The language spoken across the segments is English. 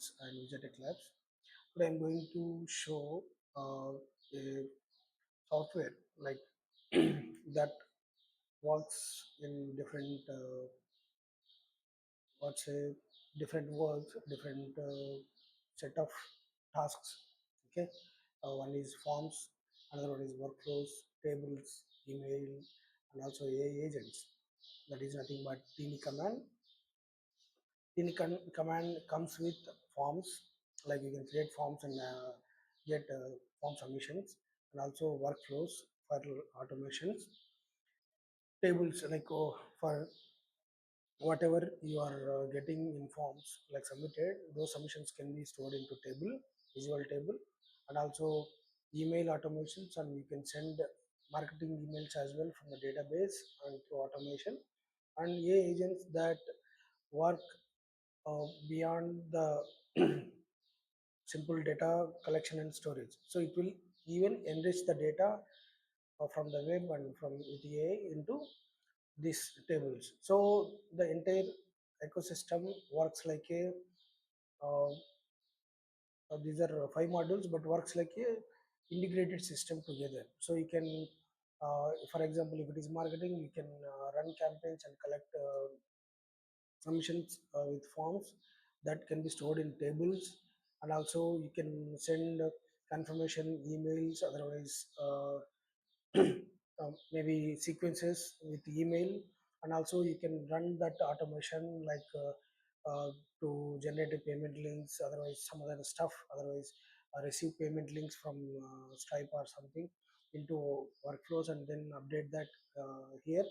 Deals and User Tech Labs. Today I'm going to show a software like that works in different what's a different work, different set of tasks. Okay, one is forms, another one is workflows, tables, email, and also AI agents. That is nothing but TinyCommand. TinyCommand comes with forms, like you can create forms and get form submissions, and also workflows for automations, tables like for whatever you are getting in forms like submitted, those submissions can be stored into table, visual table, and also email automations, and you can send marketing emails as well from the database and through automation, and AI agents that work beyond the simple data collection and storage. So it will even enrich the data from the web and from with AI into these tables. So the entire ecosystem works like a these are five modules, but works like a integrated system together. So you can, for example, if it is marketing, you can run campaigns and collect submissions with forms that can be stored in tables, and also you can send confirmation emails. Otherwise, maybe sequences with email, and also you can run that automation like to generate a payment links, otherwise some other stuff, otherwise receive payment links from Stripe or something into workflows, and then update that here,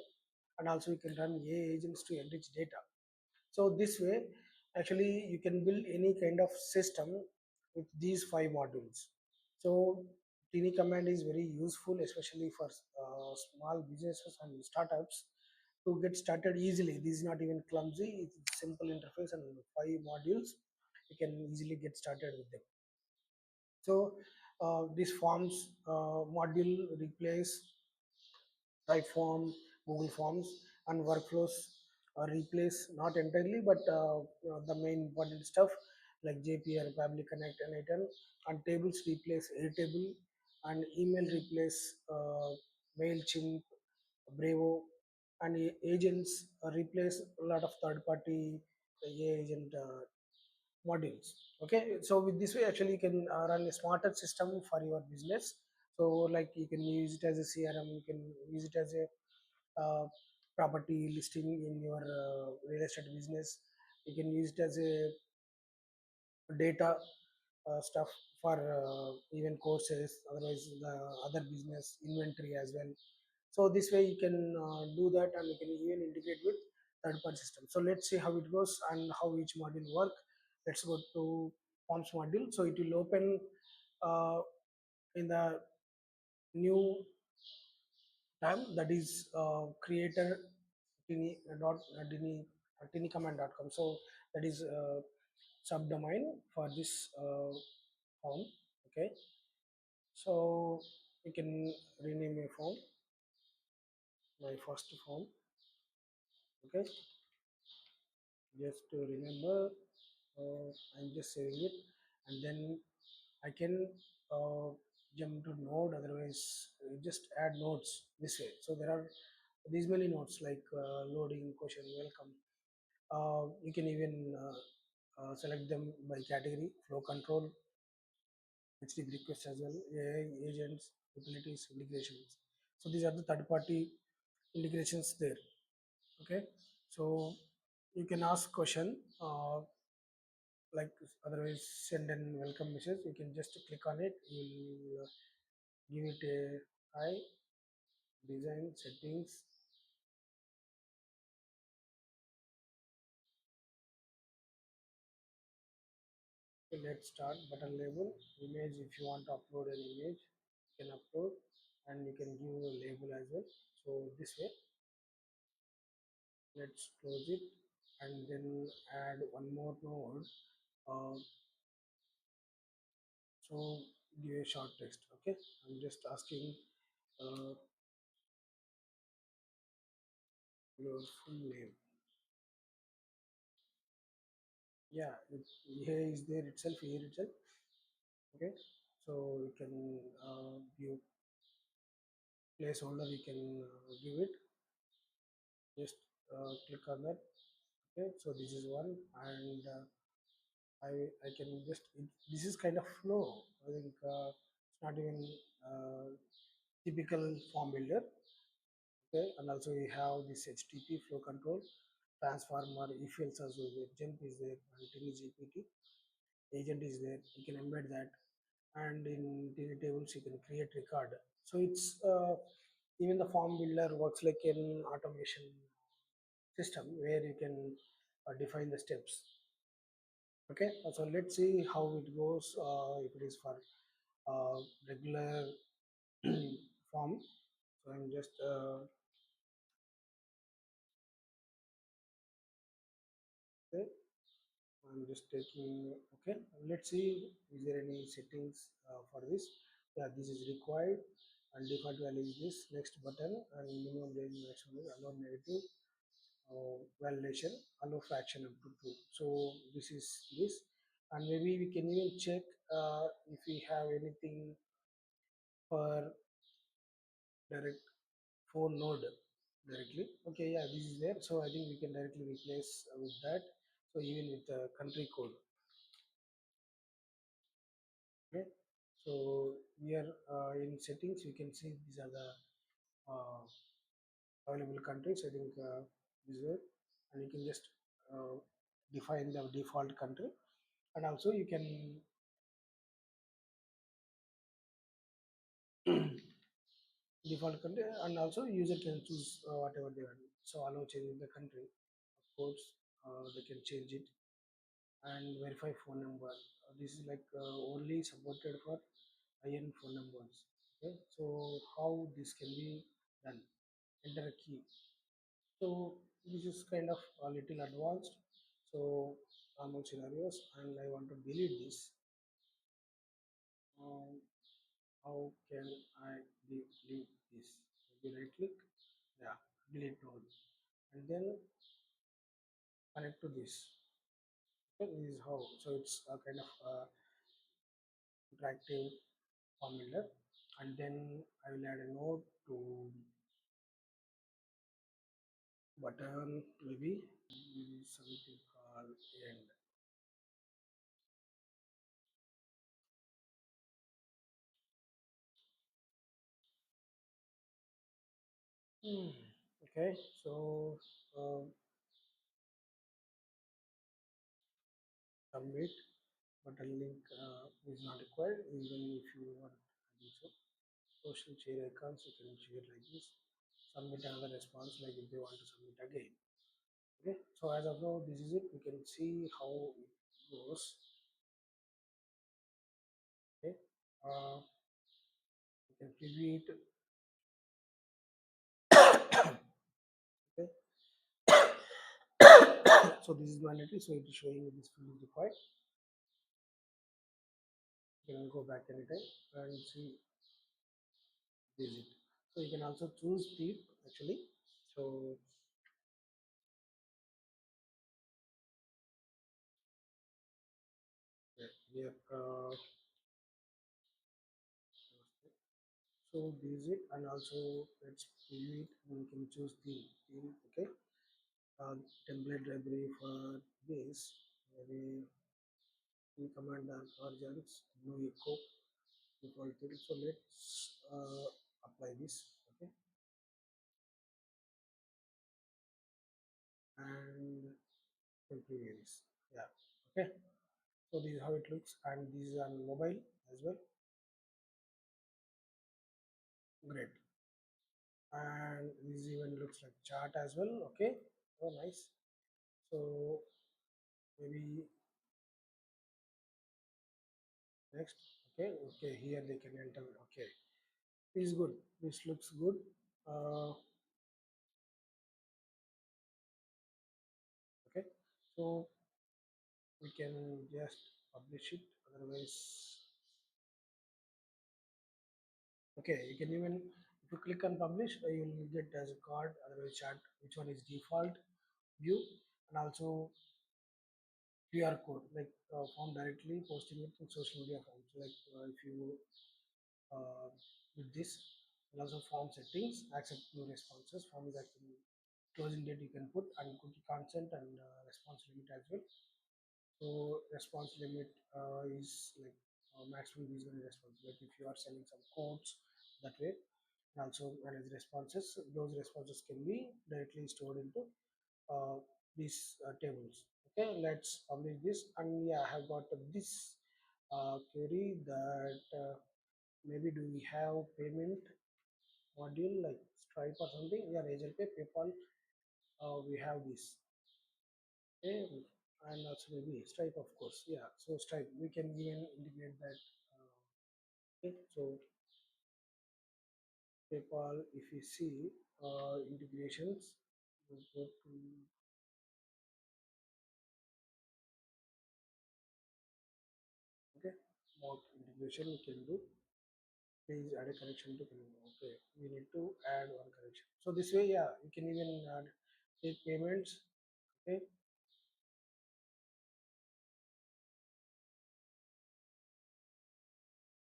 and also you can run AI agents to enrich data. So this way, actually, you can build any kind of system with these five modules. So TinyCommand is very useful, especially for small businesses and startups to get started easily. This is not even clumsy; it's simple interface and five modules. You can easily get started with them. So this forms module replace Typeform, Google Forms, and workflows replace not entirely, but the main important stuff like Zapier, Public Connect, and Item, and tables replace Airtable, and email replace Mailchimp, Bravo, and agents replace a lot of third-party AI agent modules. Okay, so with this way, actually, you can run a smarter system for your business. So, like you can use it as a CRM, you can use it as a property listing in your real estate business. You can use it as a data stuff for even courses, otherwise the other business inventory as well. So this way you can do that, and you can even integrate with third party system. So let's see how it goes and how each module work. Let's go to forms module. So it will open uh, in the new tab, that is creator tinycommand.com. So that is subdomain for this form. Okay, so you can rename a form, my first form. Okay, just to remember, I'm just saving it, and then I can uh, jump to node. Otherwise, just add nodes this way. So there are these many nodes like loading, question, welcome. You can even select them by category, flow control, HTTP requests as well, AI agents, utilities, integrations. So these are the third party integrations there. Okay, so you can ask question like, otherwise send an welcome message. You can just click on it. You'll give it a hi, design settings. Okay, let's start. Button label, image. If you want to upload an image, you can upload, and you can give a label as well. So this way, let's close it, and then add one more node. uh, so give a short text. Okay, I'm just asking uh, your full name. Yeah, here is there itself, here itself. Okay, so you can give placeholder, you can give it, just click on that. Okay, so this is one, and I can just this is kind of flow. I think it's not even uh, typical form builder. Okay, and also we have this HTTP flow control transformer, if else also is there, jump is there, and TinyGPT agent is there. You can embed that, and in tiny tables you can create record. So it's even the form builder works like an automation system where you can define the steps. Okay, so let's see how it goes. If it is for regular form, so I'm just okay, I'm just taking. Okay, let's see, is there any settings for this. Yeah, this is required, and default value is this. Next button, and minimum range maximum allow negative validation, allow fraction up to 2. So this is this, and maybe we can even check if we have anything for direct phone node directly. Okay, yeah, this is there. So I think we can directly replace with that. So even with the country code. Okay, so here in settings you can see these are the uh, available countries. I think this way, and you can just uh, define the default country, and also you can default country, and also user can choose whatever they want. So allow changing the country, of course. They can change it, and verify phone number. This is like only supported for IN phone numbers. Okay, so how this can be done? Enter a key. So this is kind of a little advanced. So normal scenarios, and I want to delete this. um, how can I delete this? Maybe right click, yeah, delete all, and then connect to this. Okay, this is how. So it's a kind of interactive formula, and then I will add a node to button, maybe something called end. Hmm. Okay, so submit button link is not required, even if you want. I think so. Social share icons, you can share like this. Submit another response, like if they want to submit again. Okay, so as of now, this is it. We can see how it goes. Okay, you can preview it. Okay, so this is mandatory, so it is showing this field is required. You can go back anytime and see this is it. So you can also choose speed actually. So yeah, here, so this is it, and also let's preview it, and we can choose theme. Okay, template library for this, maybe command origins, no echo default thing. So let's apply this. Okay, and preview this. Yeah, okay, so this is how it looks, and this is on mobile as well. Great, and this even looks like chart as well. Okay, oh nice. So maybe next. Okay, okay, here they can enter. Okay, this is good, this looks good. Okay, so we can just publish it, otherwise. Okay, you can even, if you click on publish, you will get as a card, otherwise chart which one is default view, and also QR code, like form directly posting it in social media forms. Like if you uh, with this, and also form settings, accept new responses, form is actually closing date you can put, and cookie consent and response limit as well. So response limit is like maximum reasonable response. Like if you are sending some codes that way, and also manage responses, those responses can be directly stored into these tables. Okay, let's publish this, and yeah, I have got this query that maybe do we have payment module like Stripe or something? Yeah, Razorpay, PayPal. We have this. Okay, and also maybe Stripe, of course. Yeah, so Stripe, we can even integrate that. Okay, so PayPal, if you see integrations, we'll go to okay, what integration we can do. Please add a connection to Canva. Okay, we need to add one connection. So this way, yeah, you can even take payments. Okay,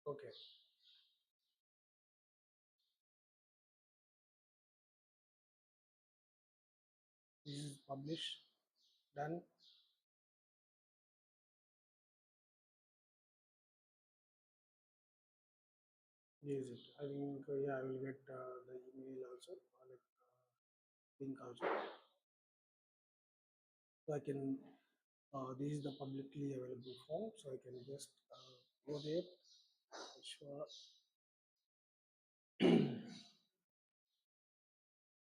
okay, this is published, done. Use it. I think yeah, I will get the email also, or like link also. So I can. This is the publicly available form, so I can just go there. Sure.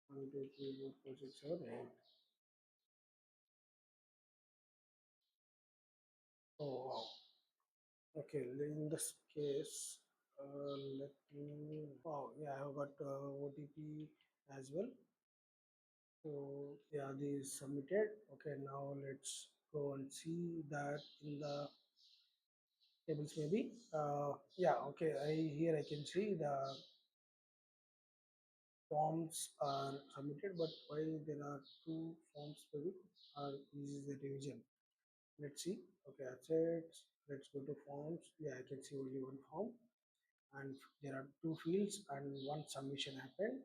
One, two, three, four, five, six, seven, eight. Oh wow. Okay, in this case, let me. Oh yeah, I have got OTP as well. So yeah, this is submitted. Okay, now let's go and see that in the tables maybe. Yeah, okay. Here I can see the forms are submitted, but why there are two forms maybe? This is the revision. Let's see. Okay, assets. Let's go to forms. Yeah, I can see only one form, and there are two fields and one submission happened.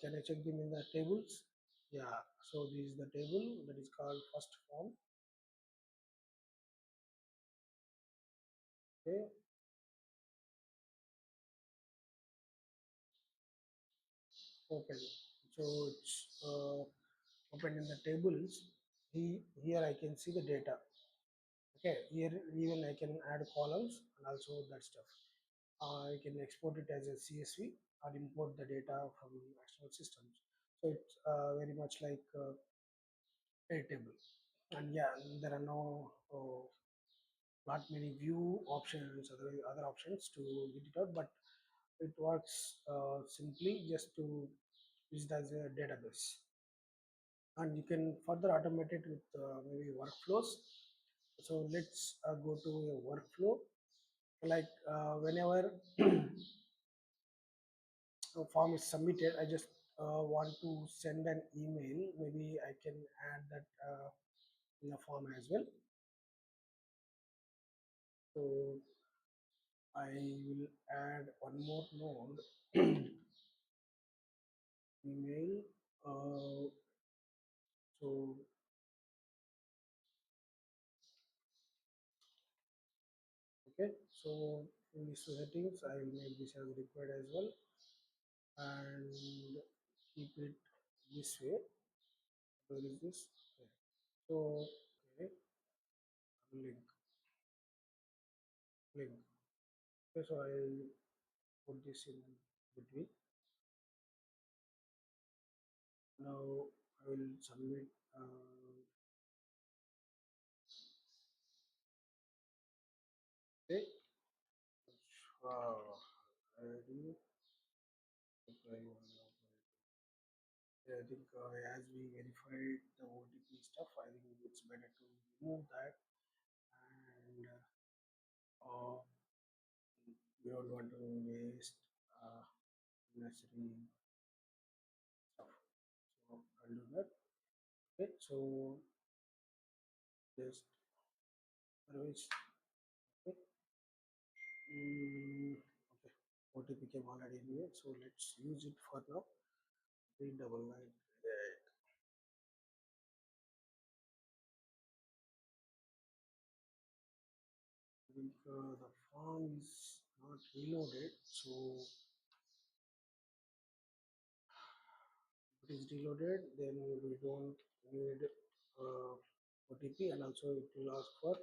Can I check them in the tables? Yeah. So this is the table that is called first form. Okay, open. So it's open in the tables. Here I can see the data. Okay, here even I can add columns and also that stuff. I can export it as a CSV or import the data from external systems. So it's very much like Airtable. And yeah, there are no not many view options, other options to get it out, but it works simply just to use it as a database. And you can further automate it with maybe workflows. So let's go to a workflow. Like whenever a form is submitted, I just want to send an email. Maybe I can add that in the form as well. So I will add one more node email. So okay, so in these settings, I will make this as required as well, and keep it this way. Where is this? Okay. So okay, link, link. Okay, so I'll put this in between. Now I will submit. Okay. ID, apply one. Yeah, I think as we verified the OTP stuff, I think it's better to remove that, and uh, we don't want to waste unnecessary stuff. So I'll do that. Okay, so just otherwise. Okay. Okay. OTP came already anyway, so let's use it for now. 399. I think the form is not reloaded, so if it is reloaded, then we don't need OTP, and also it will ask for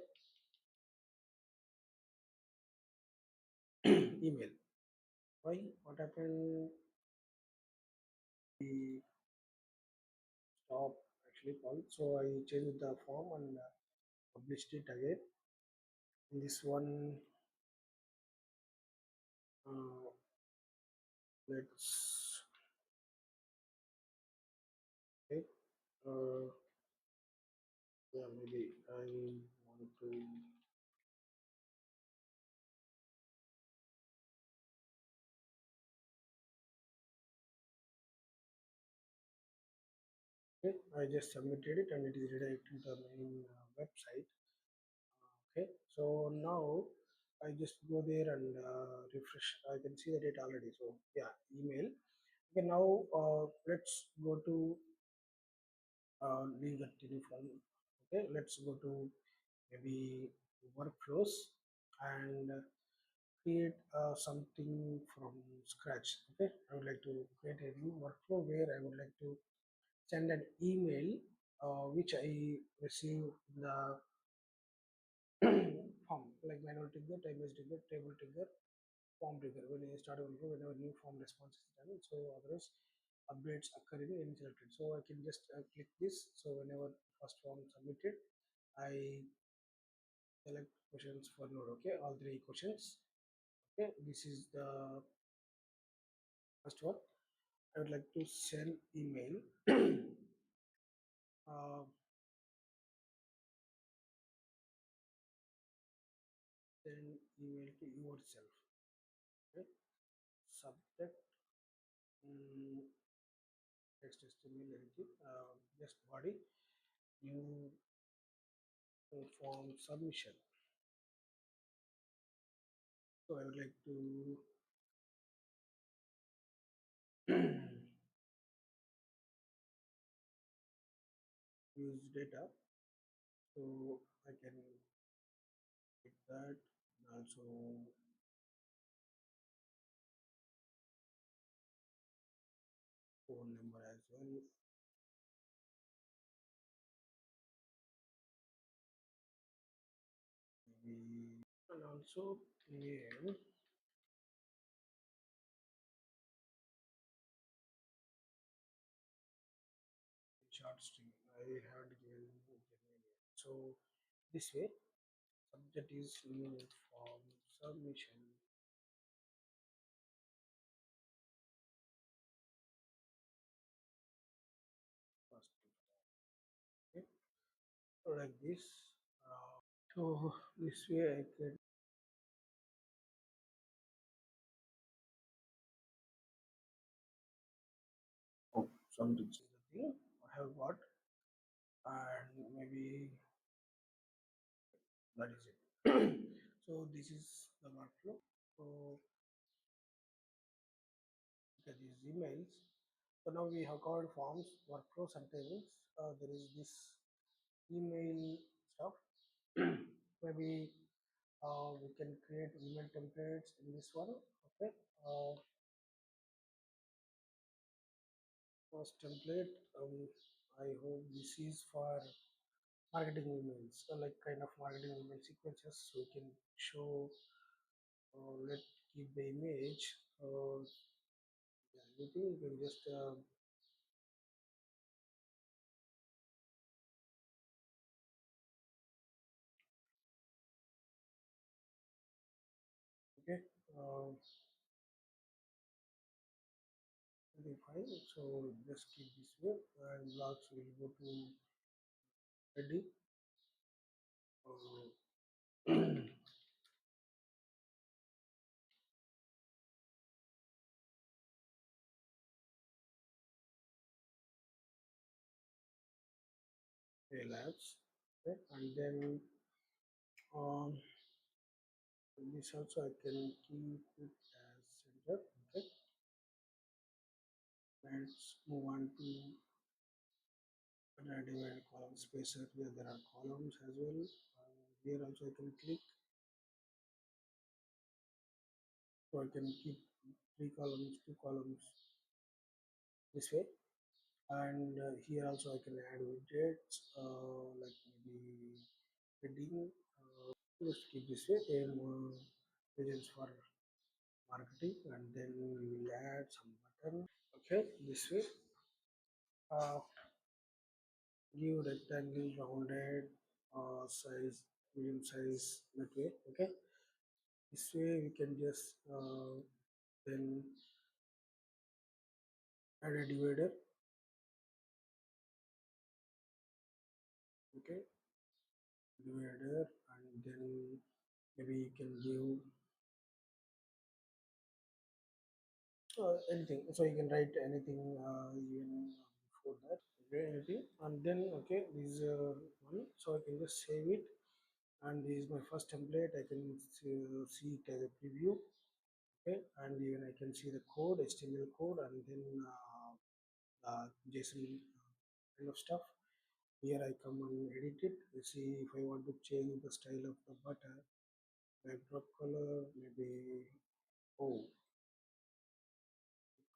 email. Why? What happened? The stop actually called, so I changed the form and published it again. In this one, uh, let's okay. Uh, yeah, maybe I want to. Okay, I just submitted it and it is redirected to the main website. Okay, so now I just go there and refresh. I can see the data already. So yeah, email. Okay, now let's go to leave the telephone. Okay, let's go to maybe workflows and create something from scratch. Okay, I would like to create a new workflow where I would like to send an email which I receive in the form, like manual trigger, time-based trigger, table trigger, form trigger. When I start a workflow, whenever new form response is done, so otherwise updates occur in any selected. So I can just click this. So whenever first form submitted, I select questions for node. Okay, all three questions. Okay, this is the first one. I would like to send email. uh, Send email to yourself. Okay, subject text HTML anything. Just body new form submission. So I would like to use data, so I can get that, and also phone number as well. Maybe, and also name short string. I haven't given the name yet. So this way, subject is new form submission. First, okay, like this. So this way I can. Oh, something is the thing I have got, and maybe that is it. So this is the workflow. So look at these emails. So now we have covered forms, workflows, and tables. There is this email stuff. Maybe we can create email templates in this one. Okay. Uh, First template. I hope this is for marketing emails, like kind of marketing email sequences. So we can show. Let's keep the image. Yeah, anything you can just okay. Uh, Very fine. So just keep this way, and logs will go to ready. Labs, okay. And then Um, this also I can keep it as center. Okay, let's move on to divide column spacer. Here there are columns as well. Here also I can click, so I can keep three columns, two columns this way. And here also I can add widgets, like maybe heading. Just keep this way, and pages for marketing, and then we will add some button. Okay, this way. Uh, Give rectangle rounded size, medium size that way. Okay, this way we can just then add a divider. Okay, divider, and then maybe you can give anything, so you can write anything even before that. Okay, anything, and then okay, this is one, so I can just save it, and this is my first template. I can see it as a preview. Okay, and even I can see the code, HTML code, and then JSON kind of stuff. Here I come and edit it. You see, if I want to change the style of the button, backdrop color, maybe, oh,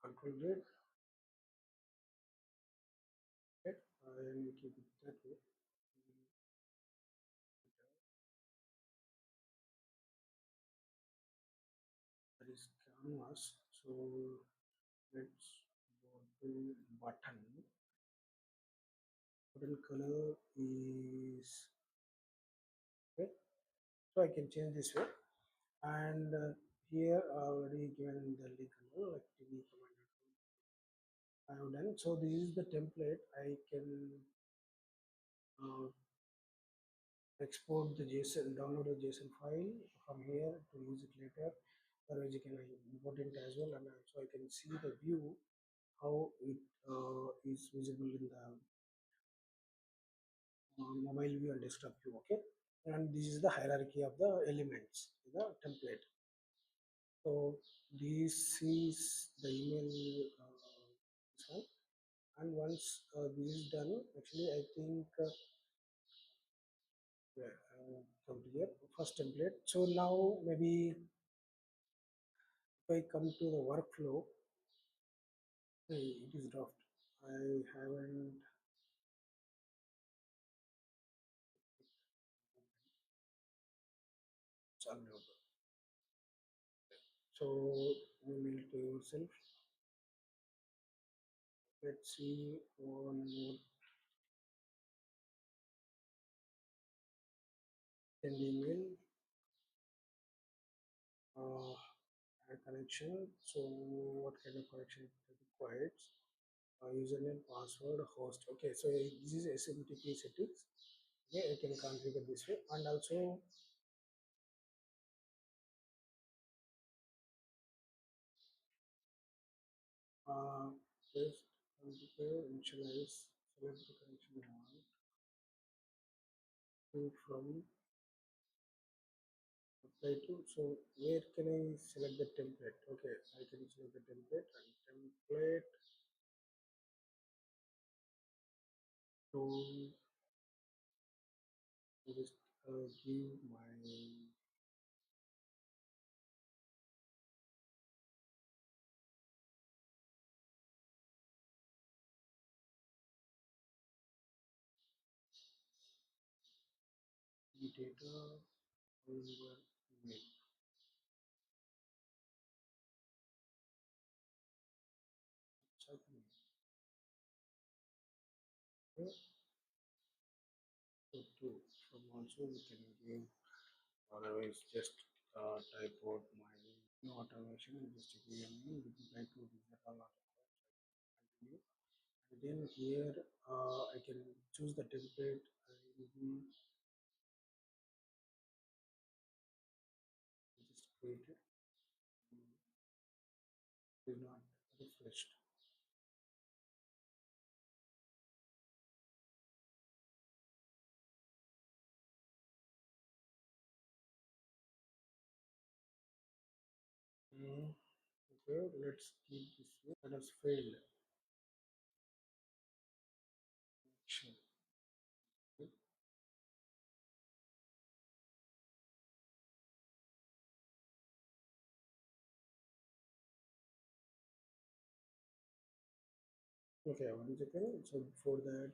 control Z. Okay, and keep it that way. That is canvas. So let's go to button. Button color is okay. So I can change this way, and here I already given the link color like TinyCommand I have done. So this is the template. I can uh, export the JSON, download the JSON file from here to use it later. Otherwise, you can import it as well, and so I can see the view how it is visible in the mobile view and desktop view. Okay, and this is the hierarchy of the elements in the template. So this is the email this one, and once this is done, actually I think yeah, come to here first template. So now maybe if I come to the workflow, hey, it is draft. I haven't. It's unloaded. So email to yourself. Let's see one more. Send email. Uh, Add connection. So what kind of connection it requires? Username, password, host. Okay, so this is SMTP settings. Okay, I can configure this way, and also just configure, initialize, select the connection I want to from apply to. So where can I select the template? Okay, I can select the template, and template to just give my data on your email. Check me. Okay, so two from also we can give, otherwise just type out my no automation and just give a name. We would like to visit all of continue. And then here I can choose the template. Maybe just created. It is not refreshed. Mm, okay, let's keep this way. That has failed. Sure. Okay, one second. So before that,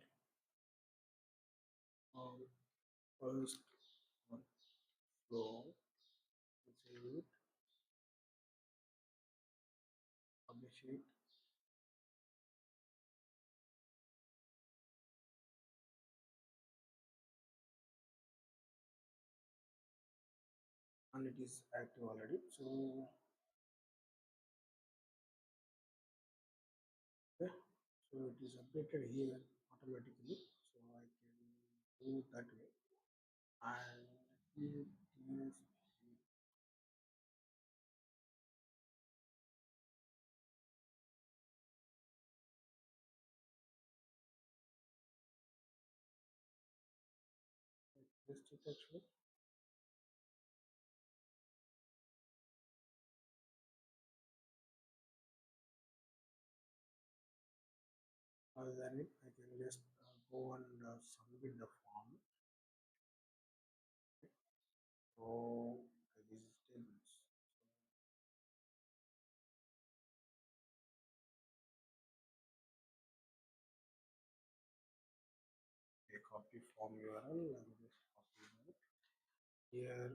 um, first one flow, save it, publish it, and it is active already. So okay, so it is updated here automatically. So I can do it that way. And it is just it actually. Other than it, I can just go and submit the form. So this is tables. A copy form URL and just copy it here.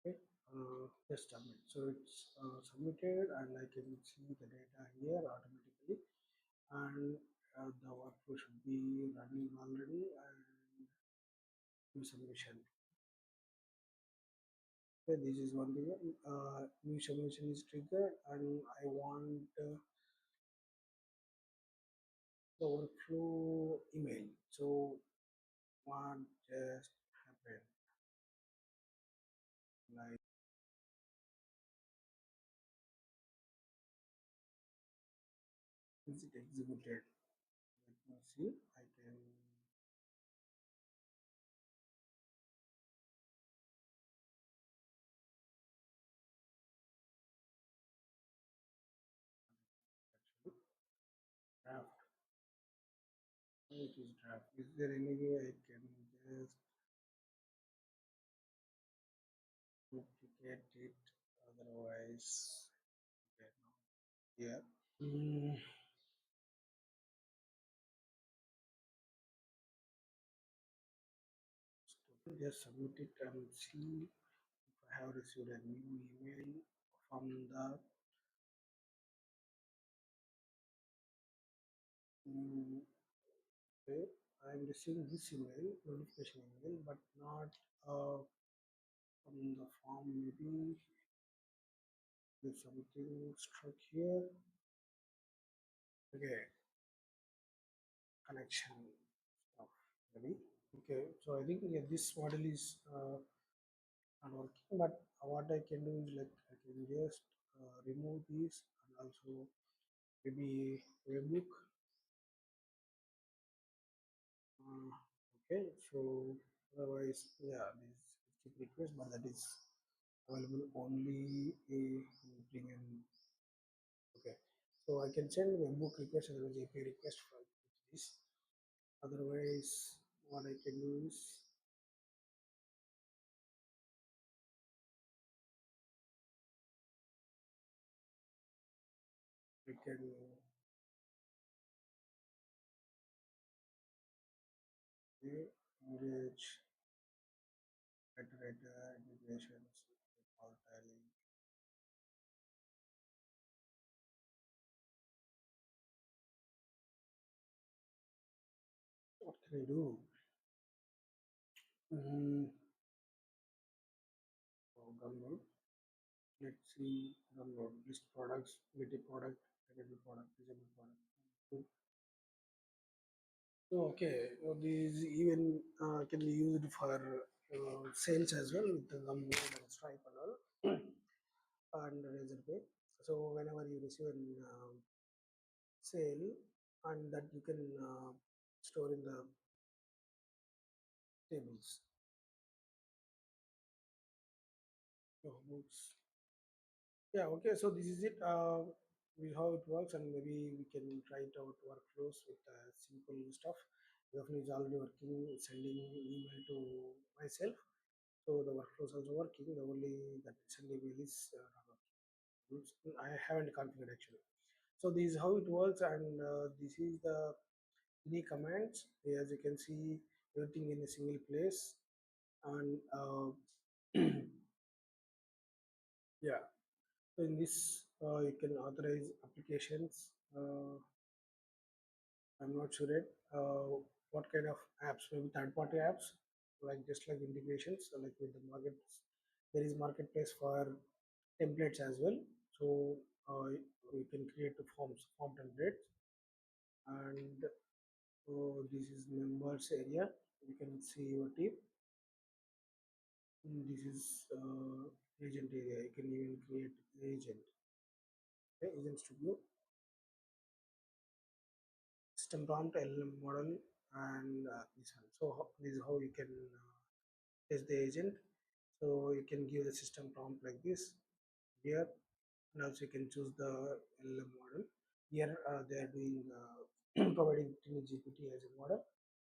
Okay, just submit. So it's submitted, and I can see the data here automatically, and the workflow should be running already and new submission. Okay, this is one thing. New submission is triggered, and I want the workflow email. So what just happened? Like, is it executed? Let me see. I can actually draft. It is draft. Is there any way I can just duplicate it? Otherwise, okay, no. Yeah. Mm, just submit it and see if I have received a new email from the new. Okay, I'm receiving this email, notification email, but not from the form. Maybe there's something struck here. Okay, connection stuff. Maybe. Okay, so I think yeah, this model is not working. But what I can do is like I can just remove these and also maybe webbook. Uh, okay, so otherwise, yeah, this keep request, but that is available only in premium. Okay, so I can send webbook request as well as API request for this. Otherwise, what I can do is we can engage metadata integrations with all tiling. What can I do? So download. Let's see download list products, native product, enable product, disable product. So okay, these even can be used for sales as well with the Gumroad and Stripe and all, and Razorpay. So whenever you receive an sale, and that you can store in the tables. Oh, books. Yeah, okay. So this is it. How it works, and maybe we can try it out workflows with simple stuff. Daphne is already working, sending email to myself. So the workflow is also working. The only that send email is not working. I haven't configured actually. So this is how it works, and this is the any commands. As you can see, everything in a single place, and yeah. So in this, you can authorize applications. I'm not sure yet what kind of apps, maybe third-party apps, like just like integrations, like with the market. There is marketplace for templates as well. So you can create the form templates, and this is members area. You can see your team. This is agent area. You can even create agent, okay, agent studio, system prompt, LLM model, and this one. So this is how you can test the agent. So you can give the system prompt like this here, and also you can choose the LLM model. Here they are doing providing GPT as a model.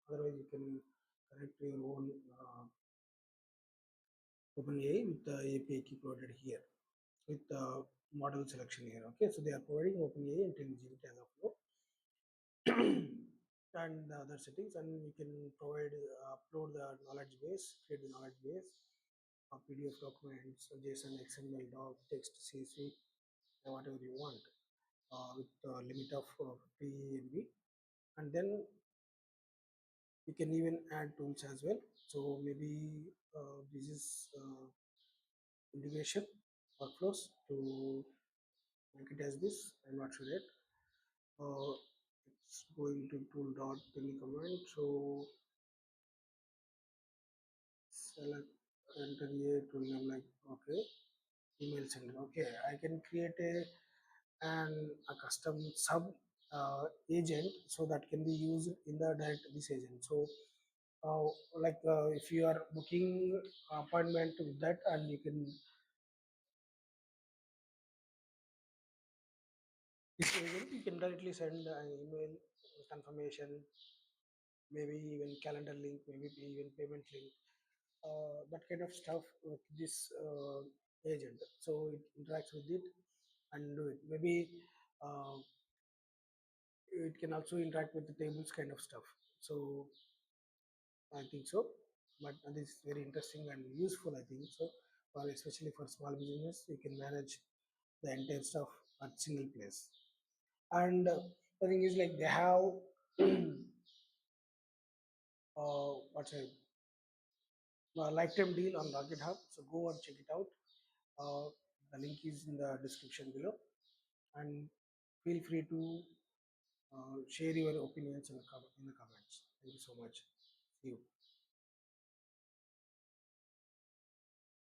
Otherwise, you can connect to your own OpenAI with the API key provided here with the model selection here. Okay, so they are providing OpenAI and TinyGPT as of now. And the other settings, and you can provide upload the knowledge base, create the knowledge base, PDF documents, JSON, XML, doc, text, CSV, whatever you want, with a limit of 50 MB. And then you can even add tools as well. So maybe this is integration workflows to make it as this. I'm not sure yet. uh, it's going to tool.TinyCommand. So select, enter a tool name like, okay, email sender. Okay, I can create a custom sub agent, so that can be used in the direct this agent. So uh, like if you are booking appointment with that, and you can this agent, you can directly send an email confirmation, maybe even calendar link, maybe even payment link, that kind of stuff with this agent. So it interacts with it and do it. Maybe uh, it can also interact with the tables kind of stuff. So I think so. But this is very interesting and useful, I think so. For especially for small business, you can manage the entire stuff at single place. And the thing is like they have what's a lifetime deal on the GitHub. So go and check it out. Uh, the link is in the description below, and feel free to share your opinions in the comments. Thank you so much. See you.